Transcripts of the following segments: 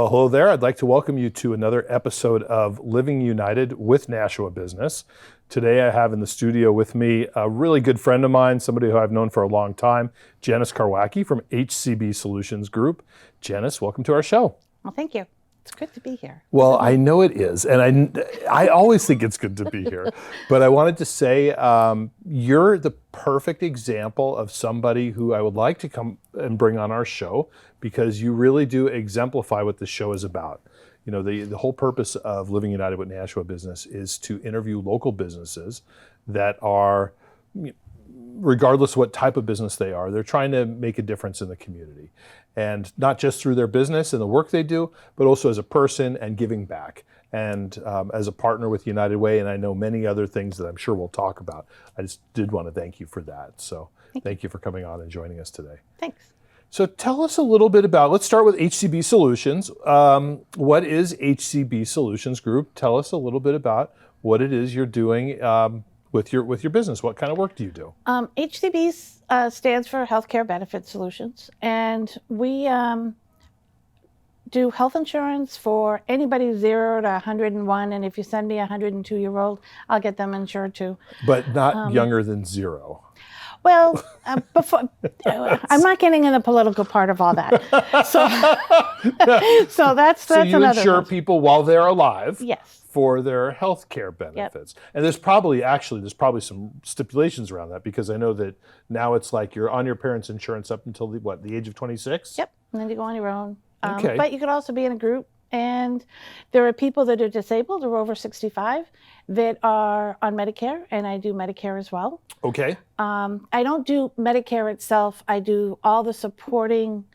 Well, hello there. I'd like to welcome you to another episode of Living United with Nashua Business. Today I have in the studio with me a really good friend of mine, somebody who I've known for a long time, Janice Karwacki from HCB Solutions Group. Janice, welcome to our show. Well, thank you. It's good to be here. Well, I know it is, and I always think it's good to be here. But I wanted to say you're the perfect example of somebody who I would like to come and bring on our show because you really do exemplify what the show is about. You know, the whole purpose of Living United with Nashua Business is to interview local businesses that are, regardless of what type of business they are, they're trying to make a difference in the community. And not just through their business and the work they do, but also as a person and giving back. And as a partner with United Way, and I know many other things that I'm sure we'll talk about. I just did want to thank you for that. So thank you for coming on and joining us today. Thanks. So tell us a little bit about, let's start with HCB Solutions. What is HCB Solutions Group? Tell us a little bit about what it is you're doing with your business. What kind of work do you do? HCB stands for Healthcare Benefit Solutions, and we do health insurance for anybody 0 to 101, and if you send me a 102-year-old, I'll get them insured too. But not younger than 0. Well, before I'm not getting in the political part of all that. So that's so you another insure one. people while they're alive. Yes. For their health care benefits. Yep. And there's probably some stipulations around that because I know that now it's like you're on your parents' insurance up until the age of 26? Yep, and then you go on your own. Okay. But you could also be in a group, and there are people that are disabled or over 65 that are on Medicare, and I do Medicare as well. Okay. I don't do Medicare itself. I do all the supporting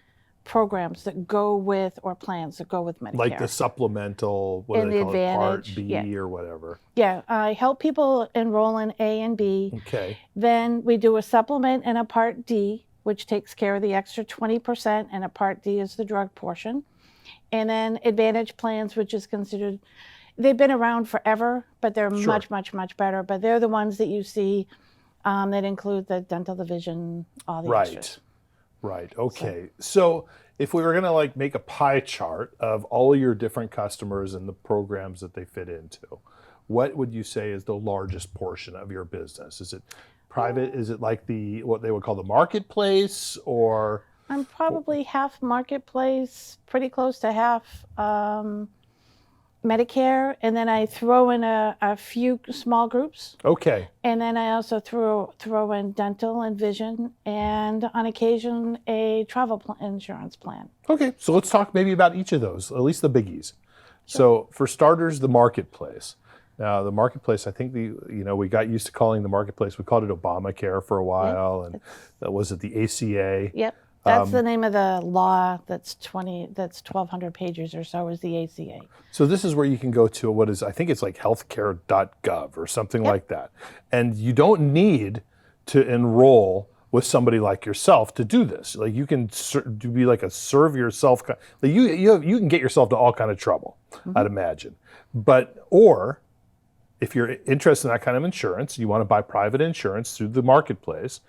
programs that go with, or plans that go with Medicare. Like the supplemental, what do they call it, Part B or whatever. Yeah, I help people enroll in A and B. Okay. Then we do a supplement and a Part D, which takes care of the extra 20%, and a Part D is the drug portion. And then Advantage plans, which is considered, they've been around forever, but they're much, much, much better. But they're the ones that you see that include the dental, the vision, all the extras. Right. Okay. So if we were going to make a pie chart of all of your different customers and the programs that they fit into, what would you say is the largest portion of your business? Is it private? Is it like what they would call the marketplace, or? I'm probably half marketplace, pretty close to half Medicare, and then I throw in a few small groups. Okay. And then I also throw in dental and vision, and on occasion a travel insurance plan. Okay, so let's talk maybe about each of those, at least the biggies. Sure. So for starters, the marketplace. Now the marketplace, I think we got used to calling the marketplace. We called it Obamacare for a while, and that was it the ACA. Yep. That's the name of the law. That's 1,200 pages or so is the ACA. So this is where you can go to I think it's like healthcare.gov or something like that. And you don't need to enroll with somebody like yourself to do this. Like you can be like a serve yourself. You can get yourself to all kind of trouble, I'd imagine. Or if you're interested in that kind of insurance, you want to buy private insurance through the marketplace,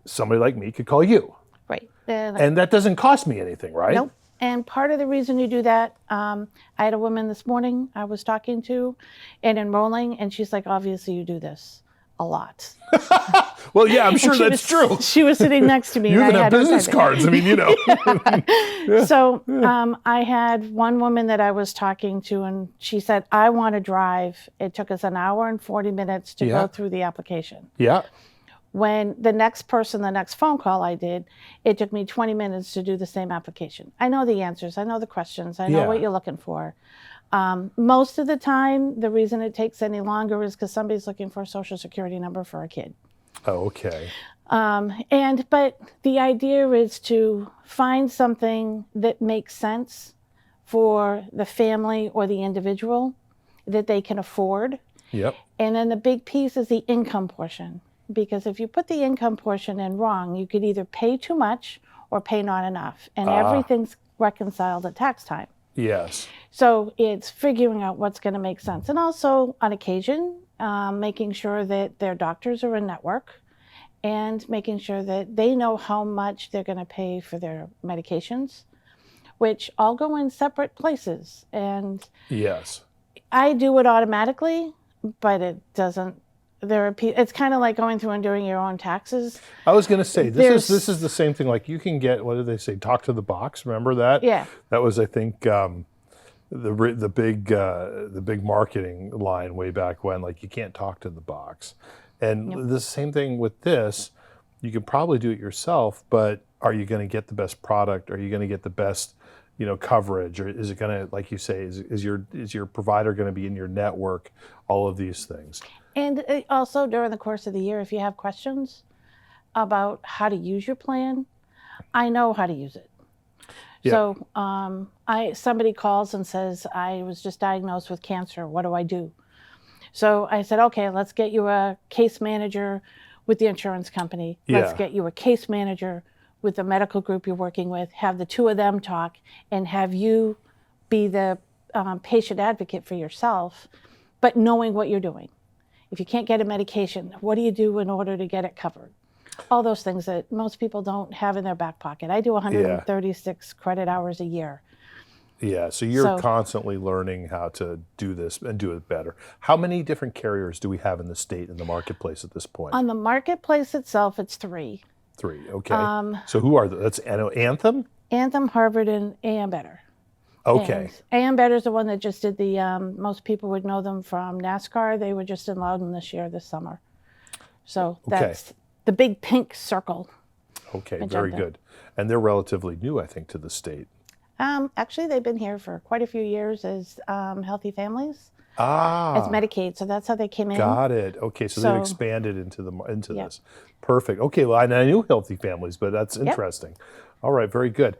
somebody like me could call you. Right. And that doesn't cost me anything, right? Nope. And part of the reason you do that, I had a woman this morning I was talking to and enrolling, and she's like, obviously you do this a lot. Well, yeah, I'm sure that's true. She was sitting next to me. You even have business cards. I mean, Yeah. So I had one woman that I was talking to, and she said, I want to drive. It took us 1 hour and 40 minutes to go through the application. Yeah. When the next phone call I did, it took me 20 minutes to do the same application. I know the answers, I know the questions, I know what you're looking for. Most of the time, the reason it takes any longer is because somebody's looking for a social security number for a kid. Oh, okay. But the idea is to find something that makes sense for the family or the individual that they can afford. Yep. And then the big piece is the income portion. Because if you put the income portion in wrong, you could either pay too much or pay not enough. And everything's reconciled at tax time. Yes. So it's figuring out what's going to make sense. And also, on occasion, making sure that their doctors are in network and making sure that they know how much they're going to pay for their medications, which all go in separate places. And Yes. I do it automatically, but it doesn't. It's kind of like going through and doing your own taxes. I was going to say, this is the same thing. Like you can get, what did they say? Talk to the box. Remember that? Yeah. That was, I think, the big marketing line way back when. Like you can't talk to the box. And the same thing with this. You can probably do it yourself, but are you going to get the best product? Are you going to get the best, coverage? Or is it going to, like you say, is your provider going to be in your network? All of these things. And also during the course of the year, if you have questions about how to use your plan, I know how to use it. Yep. So somebody calls and says, I was just diagnosed with cancer. What do I do? So I said, okay, let's get you a case manager with the insurance company. Let's get you a case manager with the medical group you're working with. Have the two of them talk and have you be the patient advocate for yourself, but knowing what you're doing. If you can't get a medication, what do you do in order to get it covered? All those things that most people don't have in their back pocket. I do 136 credit hours a year. Yeah, so you're constantly learning how to do this and do it better. How many different carriers do we have in the state in the marketplace at this point? On the marketplace itself, it's 3. 3, okay. So who are that's Anthem? Anthem, Harvard, and AM Better. Okay. And AM Better is the one that just did the, most people would know them from NASCAR. They were just in Loudon this summer. So that's the big pink circle. Okay, very good. And they're relatively new, I think, to the state. Actually, they've been here for quite a few years as Healthy Families. As Medicaid. So that's how they came in. Got it. Okay, so they've expanded into this. Perfect. Okay, well, I knew Healthy Families, but that's interesting. All right, very good.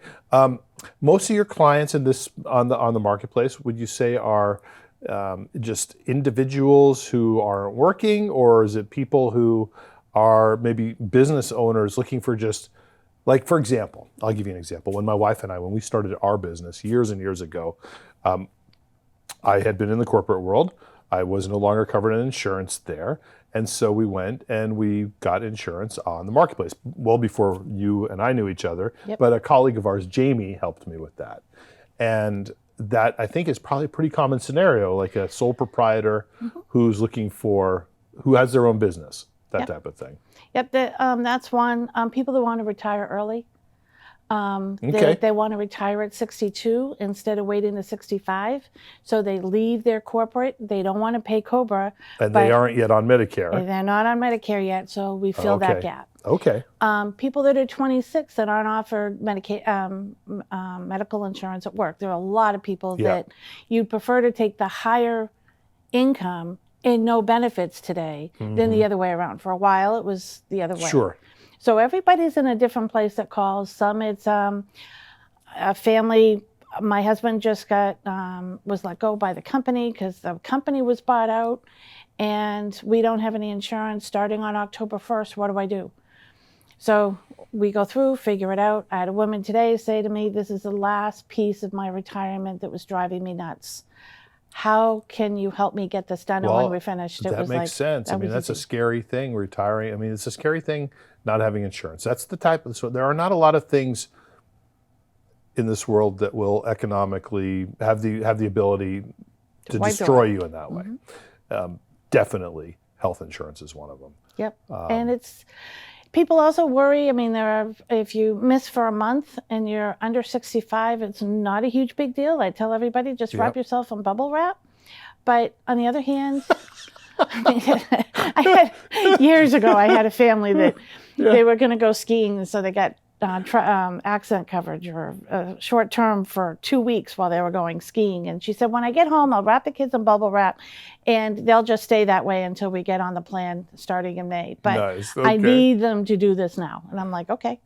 Most of your clients in this on the marketplace, would you say, are just individuals who aren't working, or is it people who are maybe business owners looking for just, like, for example, I'll give you an example. When my wife and I, when we started our business years and years ago, I had been in the corporate world. I was no longer covered in insurance there. And so we went and we got insurance on the marketplace well before you and I knew each other. But a colleague of ours, Jamie, helped me with that. And that, I think, is probably a pretty common scenario, like a sole proprietor who has their own business, that type of thing. Yep, that's one. People that want to retire early. They want to retire at 62 instead of waiting to 65. So they leave their corporate. They don't want to pay COBRA. And they aren't yet on Medicare. They're not on Medicare yet, so we fill that gap. Okay. People that are 26 that aren't offered medical insurance at work. There are a lot of people that you'd prefer to take the higher income and no benefits today than the other way around. For a while, it was the other way. Sure. So everybody's in a different place that calls. Some it's a family. My husband just was let go by the company because the company was bought out, and we don't have any insurance starting on October 1st. What do I do? So we go through, figure it out. I had a woman today say to me, this is the last piece of my retirement that was driving me nuts. How can you help me get this done? And when we finished, it that was makes sense. I mean, that's a scary thing, retiring. I mean, it's a scary thing not having insurance. That's the type of, so there are not a lot of things in this world that will economically have the ability to destroy you in that way. Definitely health insurance is one of them. Yep. And it's, people also worry. I mean, if you miss for a month and you're under 65, it's not a huge big deal. I tell everybody, just wrap yourself in bubble wrap. But on the other hand, years ago, I had a family that they were going to go skiing, and so they got accident coverage or short term for 2 weeks while they were going skiing. And she said, when I get home, I'll wrap the kids in bubble wrap, and they'll just stay that way until we get on the plan starting in May. But I need them to do this now. And I'm like, okay.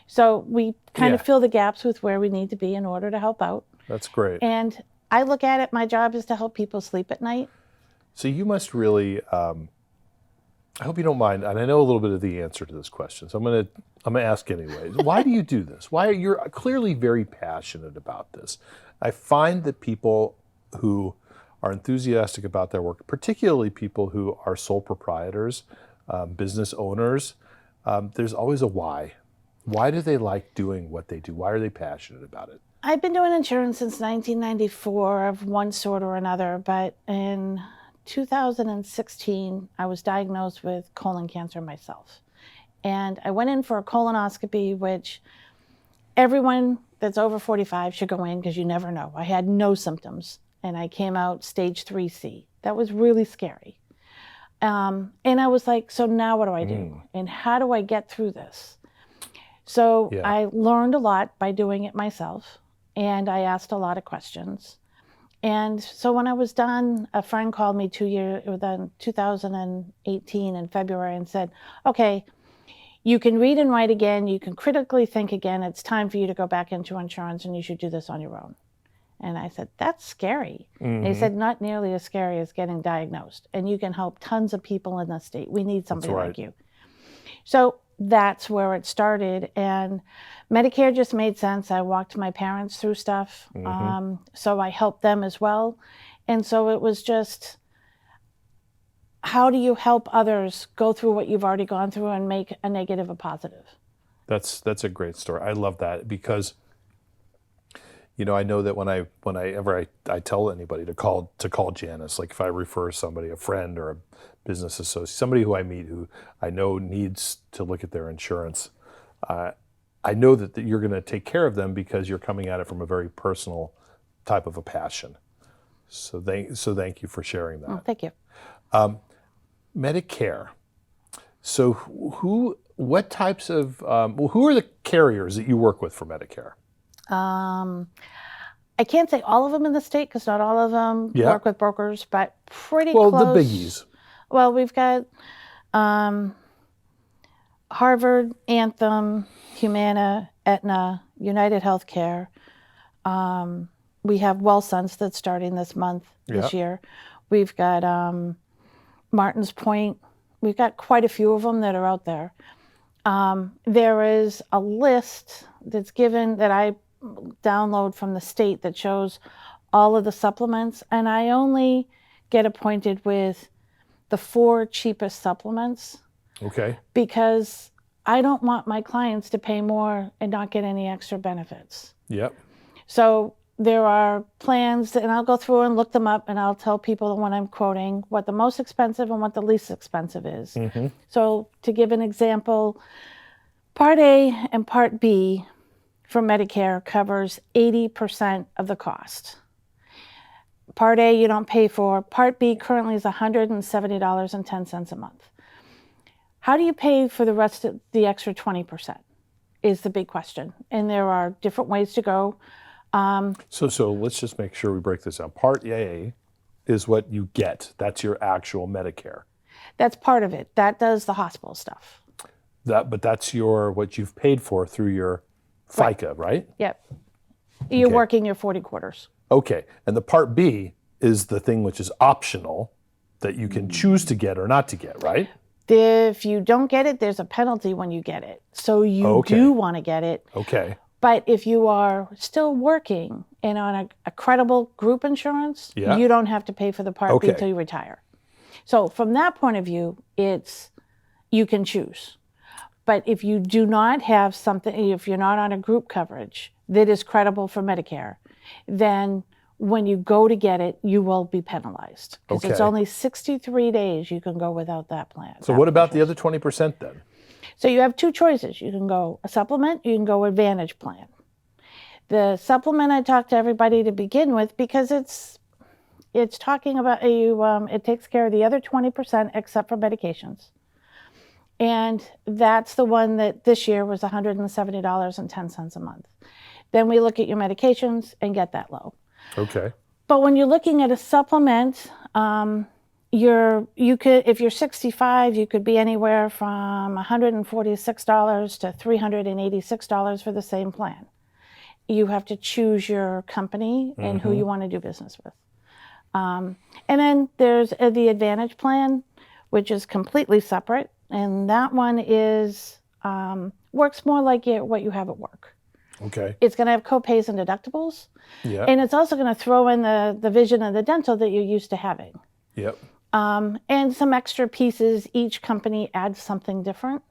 So we kind of fill the gaps with where we need to be in order to help out. That's great. And I look at it, my job is to help people sleep at night. So you must really, I hope you don't mind, and I know a little bit of the answer to this question, so I'm gonna ask anyways. Why do you do this? Why you're clearly very passionate about this. I find that people who are enthusiastic about their work, particularly people who are sole proprietors, business owners, there's always a why. Why do they like doing what they do? Why are they passionate about it? I've been doing insurance since 1994 of one sort or another, but in 2016, I was diagnosed with colon cancer myself. And I went in for a colonoscopy, which everyone that's over 45 should go in because you never know. I had no symptoms, and I came out stage 3C. That was really scary. And I was like, so now what do I do? And how do I get through this? So I learned a lot by doing it myself, and I asked a lot of questions. And so when I was done, a friend called me 2018 in February and said, okay, you can read and write again, you can critically think again, it's time for you to go back into insurance and you should do this on your own. And I said, that's scary. And he said, not nearly as scary as getting diagnosed. And you can help tons of people in the state. We need somebody like you. So that's where it started. And Medicare just made sense. I walked my parents through stuff. So I helped them as well. And so it was just, how do you help others go through what you've already gone through and make a negative a positive? That's a great story. I love that because, I know that whenever I tell anybody to call Janice, like if I refer somebody, a friend or a business associate, somebody who I meet who I know needs to look at their insurance, I know that you're going to take care of them because you're coming at it from a very personal type of a passion. So thank you for sharing that. Oh, thank you. Medicare. So what types of, who are the carriers that you work with for Medicare? I can't say all of them in the state because not all of them work with brokers, but pretty close. Well, the biggies. Well, we've got Harvard, Anthem, Humana, Aetna, United Healthcare. We have WellSense that's starting this year. We've got Martin's Point. We've got quite a few of them that are out there. There is a list that's given that I download from the state that shows all of the supplements, and I only get appointed with the 4 cheapest supplements. Okay. Because I don't want my clients to pay more and not get any extra benefits. Yep. So there are plans, and I'll go through and look them up, and I'll tell people when I'm quoting what the most expensive and what the least expensive is. So to give an example, Part A and Part B for Medicare covers 80% of the cost. Part A you don't pay for. Part B currently is $170.10 a month. How do you pay for the rest of the extra 20% is the big question. And there are different ways to go. So let's just make sure we break this down. Part A is what you get. That's your actual Medicare. That's part of it. That does the hospital stuff. But that's what you've paid for through your FICA, right? Yep. You're working your 40 quarters. Okay. And the Part B is the thing which is optional that you can choose to get or not to get, right? If you don't get it, there's a penalty when you get it. So you do want to get it. Okay. But if you are still working and on a credible group insurance, you don't have to pay for the Part B until you retire. So from that point of view, you can choose. But if you do not have something, if you're not on a group coverage that is credible for Medicare, then when you go to get it, you will be penalized. Because it's only 63 days you can go without that plan. So what about the other 20% then? So you have 2 choices. You can go a supplement, you can go Advantage plan. The supplement I talk to everybody to begin with because it's talking about it takes care of the other 20% except for medications. And that's the one that this year was $170.10 a month. Then we look at your medications and get that low. Okay. But when you're looking at a supplement, you could, if you're 65, you could be anywhere from $146 to $386 for the same plan. You have to choose your company and who you want to do business with. And then there's the Advantage plan, which is completely separate. And that one works more like what you have at work. Okay. It's going to have co-pays and deductibles. Yeah. And it's also going to throw in the vision and the dental that you're used to having. Yep. And some extra pieces. Each company adds something different.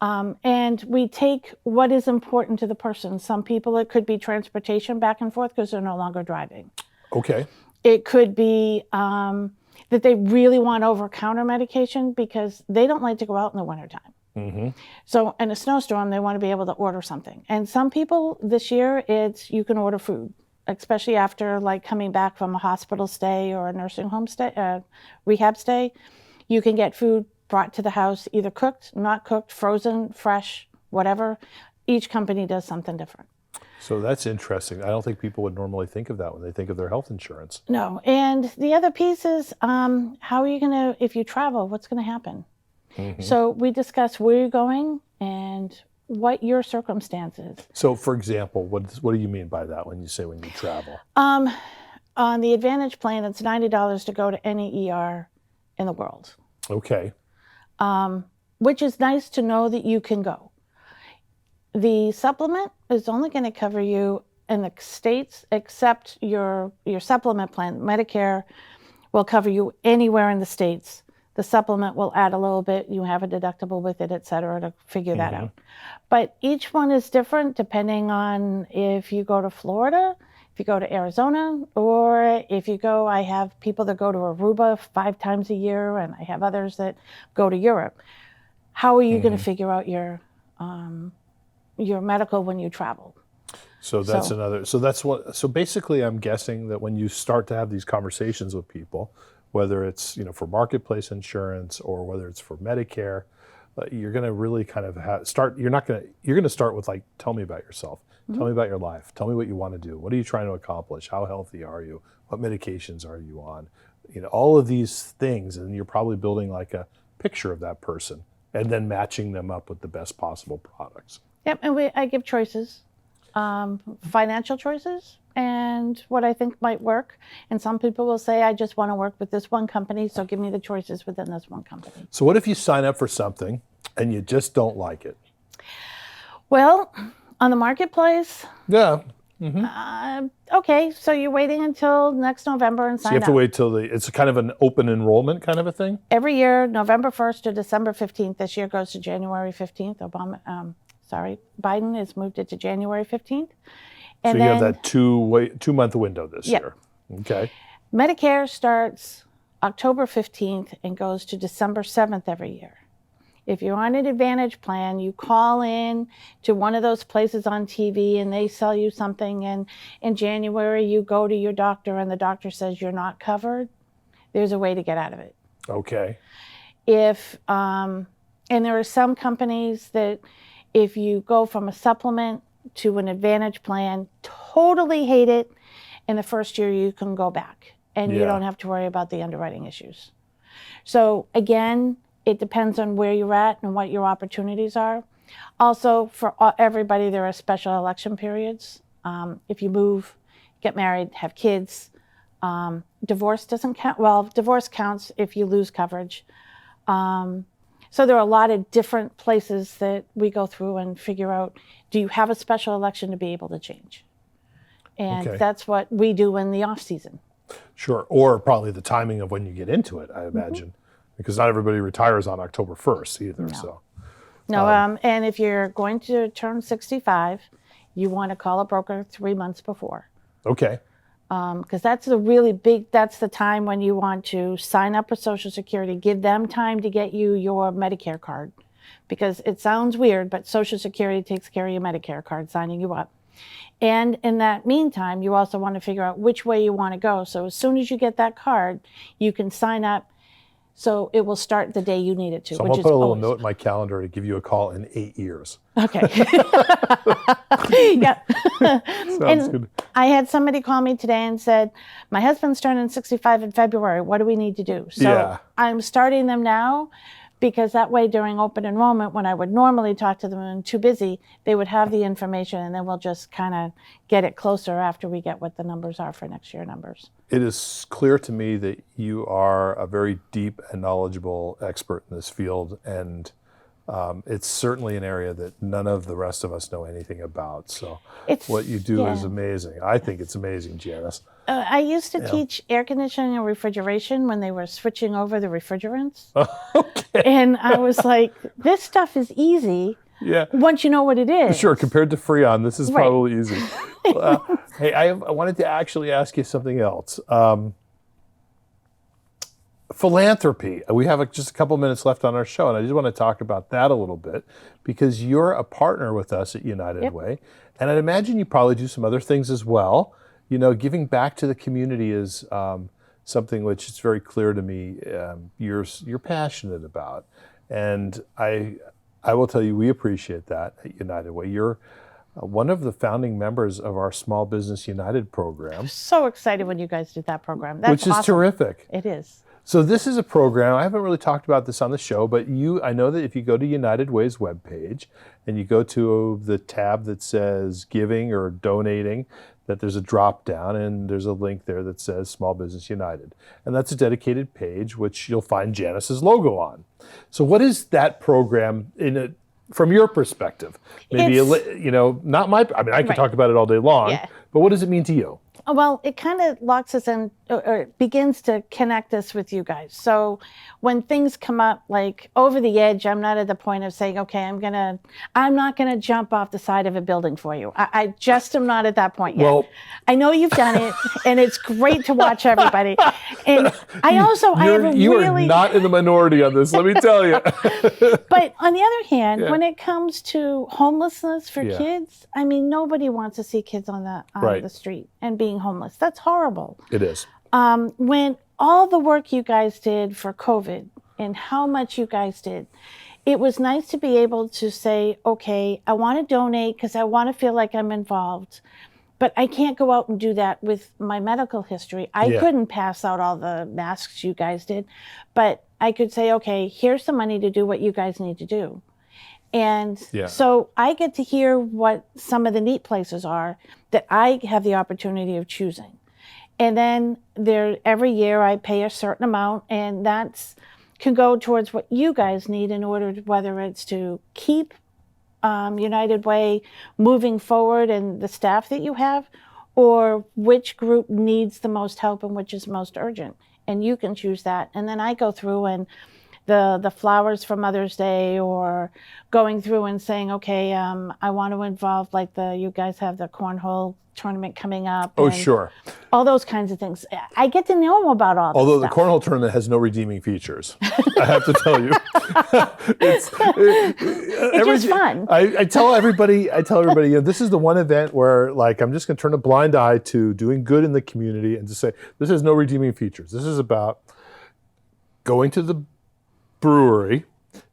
And we take what is important to the person. Some people, it could be transportation back and forth because they're no longer driving. Okay. It could be that they really want over-counter medication because they don't like to go out in the wintertime. Mm-hmm. So in a snowstorm, they want to be able to order something. And some people this year, you can order food, especially after like coming back from a hospital stay or a nursing home stay, rehab stay. You can get food brought to the house, either cooked, not cooked, frozen, fresh, whatever. Each company does something different. So that's interesting. I don't think people would normally think of that when they think of their health insurance. No. And the other piece is how are you going to, if you travel, what's going to happen? Mm-hmm. So we discuss where you're going and what your circumstances. So, for example, what do you mean by that when you travel? On the Advantage plan, it's $90 to go to any ER in the world. Okay. Which is nice to know that you can go. The supplement is only going to cover you in the states, except your supplement plan. Medicare will cover you anywhere in the states. The supplement will add a little bit. You have a deductible with it, et cetera, to figure that out. But each one is different depending on if you go to Florida, if you go to Arizona, or if you go, I have people that go to Aruba 5 times a year, and I have others that go to Europe. How are you going to figure out your medical when you travel? So that's so basically I'm guessing that when you start to have these conversations with people, whether it's for marketplace insurance or whether it's for Medicare, you're going to really kind of you're going to start with like, tell me about yourself. Mm-hmm. Tell me about your life. Tell me what you want to do. What are you trying to accomplish? How healthy are you? What medications are you on? All of these things, and you're probably building like a picture of that person and then matching them up with the best possible products. Yep, and I give choices, financial choices, and what I think might work. And some people will say, I just want to work with this one company, so give me the choices within this one company. So what if you sign up for something and you just don't like it? Well, on the marketplace, yeah. Mm-hmm. Okay, so you're waiting until next November and sign up. So you have to wait till it's kind of an open enrollment kind of a thing? Every year, November 1st to December 15th. This year goes to January 15th. Biden has moved it to January 15th. And so you have that 2-month window this year. Okay. Medicare starts October 15th and goes to December 7th every year. If you're on an Advantage plan, you call in to one of those places on TV and they sell you something, and in January you go to your doctor and the doctor says you're not covered, there's a way to get out of it. Okay. And there are some companies that if you go from a supplement to an Advantage plan, totally hate it, in the first year you can go back and you don't have to worry about the underwriting issues. So again, it depends on where you're at and what your opportunities are. Also, for everybody, there are special election periods. If you move, get married, have kids, divorce doesn't count. Well, divorce counts if you lose coverage. So there are a lot of different places that we go through and figure out, do you have a special election to be able to change? And that's what we do in the off season. Sure, or probably the timing of when you get into it, I imagine. Because not everybody retires on October 1st either. No. And if you're going to turn 65, you want to call a broker 3 months before. Okay. Because that's the time when you want to sign up for Social Security, give them time to get you your Medicare card. Because it sounds weird, but Social Security takes care of your Medicare card, signing you up. And in that meantime, you also want to figure out which way you want to go. So as soon as you get that card, you can sign up. So it will start the day you need it to. So I'm going to put a little note in my calendar to give you a call in 8 years. Okay. Yeah. Sounds good. I had somebody call me today and said, my husband's turning 65 in February. What do we need to do? So I'm starting them now, because that way during open enrollment, when I would normally talk to them and too busy, they would have the information, and then we'll just kind of get it closer after we get what the numbers are for next year numbers. It is clear to me that you are a very deep and knowledgeable expert in this field, and it's certainly an area that none of the rest of us know anything about. So what you do is amazing. I think it's amazing, Janice. I used to teach air conditioning and refrigeration when they were switching over the refrigerants. Okay. And I was like, this stuff is easy. Yeah. once you know what it is. Sure, compared to Freon, this is Right. probably easy. Hey, I wanted to actually ask you something else. Philanthropy. We have just a couple minutes left on our show, and I just want to talk about that a little bit because you're a partner with us at United Yep. Way, and I'd imagine you probably do some other things as well. You know, giving back to the community is something which is very clear to me. You're passionate about, and I will tell you we appreciate that at United Way. You're one of the founding members of our Small Business United program, So excited when you guys did that program. That's which is awesome. terrific. It is. So this is a program, I haven't really talked about this on the show, but I know that if you go to United Way's webpage and you go to the tab that says giving or donating, that there's a drop down and there's a link there that says Small Business United. And that's a dedicated page which you'll find Janice's logo on. So what is that program from your perspective? Maybe, not my, I mean, I could Right. talk about it all day long, Yeah. but what does it mean to you? Well, it kind of locks us in, or begins to connect us with you guys. So when things come up like over the edge, I'm not at the point of saying, okay, I'm not gonna jump off the side of a building for you. I just am not at that point yet. Well, I know you've done it, and it's great to watch everybody. And I have a you really, are not in the minority on this, let me tell you. but on the other hand, Yeah. when it comes to homelessness for Yeah. kids, I mean, nobody wants to see kids on Right. the street and being homeless. That's horrible. It is. When all the work you guys did for COVID and how much you guys did, it was nice to be able to say, okay, I want to donate because I want to feel like I'm involved, but I can't go out and do that with my medical history. I Yeah. couldn't pass out all the masks you guys did, but I could say, okay, here's some money to do what you guys need to do. And Yeah. so I get to hear what some of the neat places are that I have the opportunity of choosing. And then every year I pay a certain amount, and that's can go towards what you guys need in order to, whether it's to keep United Way moving forward and the staff that you have, or which group needs the most help and which is most urgent. And you can choose that. And then I go through and the flowers for Mother's Day, or going through and saying, okay, I want to involve, like you guys have the cornhole tournament coming up. Oh, and sure. all those kinds of things. I get to know about all Although this the stuff. cornhole tournament has no redeeming features, I have to tell you. It's just fun. I tell everybody, this is the one event where I'm just going to turn a blind eye to doing good in the community and to say, this has no redeeming features. This is about going to the brewery,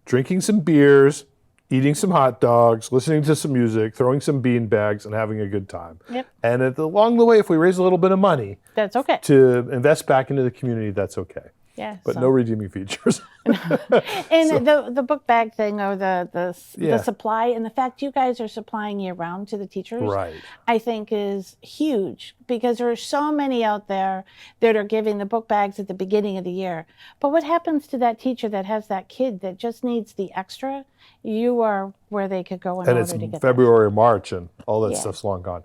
drinking some beers, eating some hot dogs, listening to some music, throwing some bean bags, and having a good time. Yep. And along the way, if we raise a little bit of money That's okay. to invest back into the community, that's okay. Yeah. But so- no redeeming features. And the book bag thing, or the Yeah. supply, and the fact you guys are supplying year round to the teachers, Right. I think is huge, because there are so many out there that are giving the book bags at the beginning of the year. But what happens to that teacher that has that kid that just needs the extra? You are where they could go in And order it's to get February or March, and all that Yeah. stuff's long gone.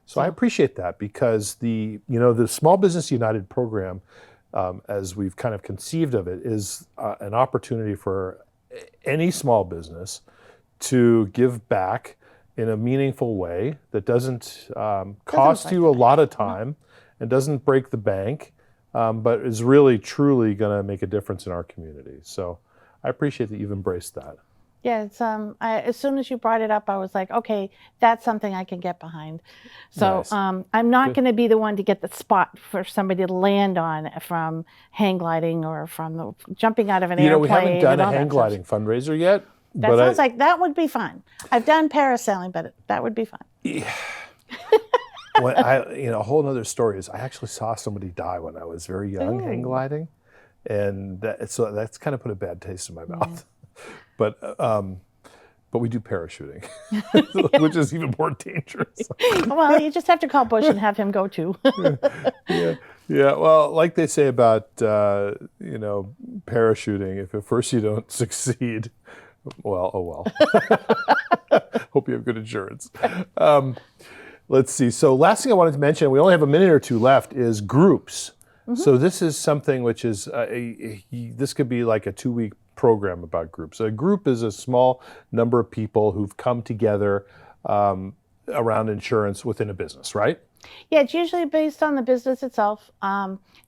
So I appreciate that, because the Small Business United program, as we've kind of conceived of it, is an opportunity for any small business to give back in a meaningful way that doesn't cost you a lot of time and doesn't break the bank, but is really, truly going to make a difference in our community. So I appreciate that you've embraced that. Yeah, it's as soon as you brought it up, I was like, okay, that's something I can get behind. So Nice. I'm not going to be the one to get the spot for somebody to land on from hang gliding or from jumping out of an airplane. We haven't done and a all that hang stuff. gliding fundraiser yet. That but sounds like that would be fun. I've done parasailing, but that would be fun. a whole nother story is I actually saw somebody die when I was very young hang gliding, and so that's kind of put a bad taste in my mouth. But we do parachuting, which is even more dangerous. Well, you just have to call Bush and have him go too. Yeah. Well, like they say about parachuting, if at first you don't succeed, well, oh well. Hope you have good insurance. Let's see. So last thing I wanted to mention, we only have a minute or two left, is groups. So this is something which is this could be like a 2-week program about groups. A group is a small number of people who've come together around insurance within a business, right? Yeah, it's usually based on the business itself.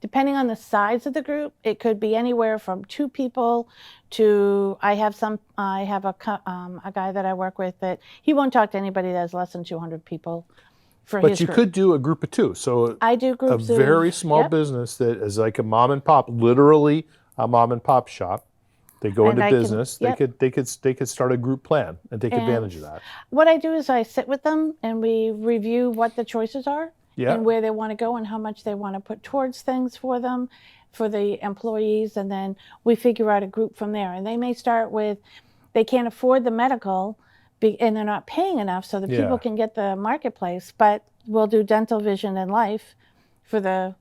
Depending on the size of the group, it could be anywhere from 2 people to I have a guy that I work with that he won't talk to anybody that has less than 200 people for But his you group. could do a group of 2. So I do a groups very of, small yep. business that is like a mom and pop, literally a mom and pop shop. They go And into I can- business. yep. They could start a group plan and take advantage of that. What I do is I sit with them and we review what the choices are Yeah. and where they want to go and how much they want to put towards things for them, for the employees, and then we figure out a group from there. And they may start with, they can't afford the medical and they're not paying enough so that Yeah. people can get the marketplace, but we'll do dental, vision, and life for the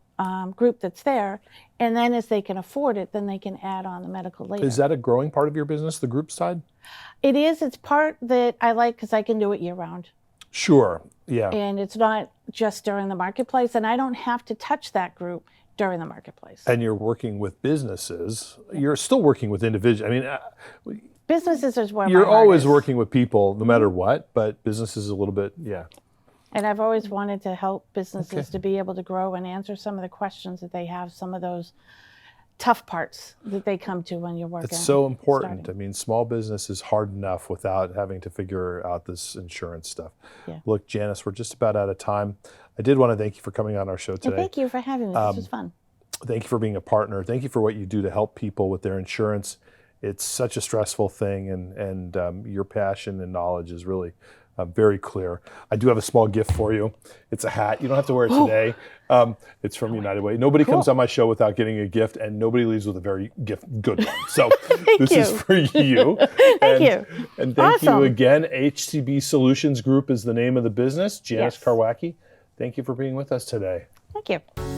group that's there. And then as they can afford it, then they can add on the medical later. Is that a growing part of your business, the group side? It is. It's part that I like because I can do it year round. Sure. Yeah. And it's not just during the marketplace, and I don't have to touch that group during the marketplace. And you're working with businesses. You're still working with individuals. I mean, Businesses is where you're my heart always is. working with people no matter what, but businesses is a little bit, yeah. And I've always wanted to help businesses Okay. to be able to grow and answer some of the questions that they have, some of those tough parts that they come to when you're working. It's so important. starting. I mean, small business is hard enough without having to figure out this insurance stuff. Yeah. Look, Janice, we're just about out of time. I did want to thank you for coming on our show And today. thank you for having me. This was fun. Thank you for being a partner. Thank you for what you do to help people with their insurance. It's such a stressful thing, and your passion and knowledge is really very clear. I do have a small gift for you. It's a hat. You don't have to wear it today. It's from United Way. Nobody comes on my show without getting a gift, and nobody leaves with a very good one. So this you. is for you. Thank you. And thank you Awesome. again. HCB Solutions Group is the name of the business. Janice Yes. Karwacki, thank you for being with us today. Thank you.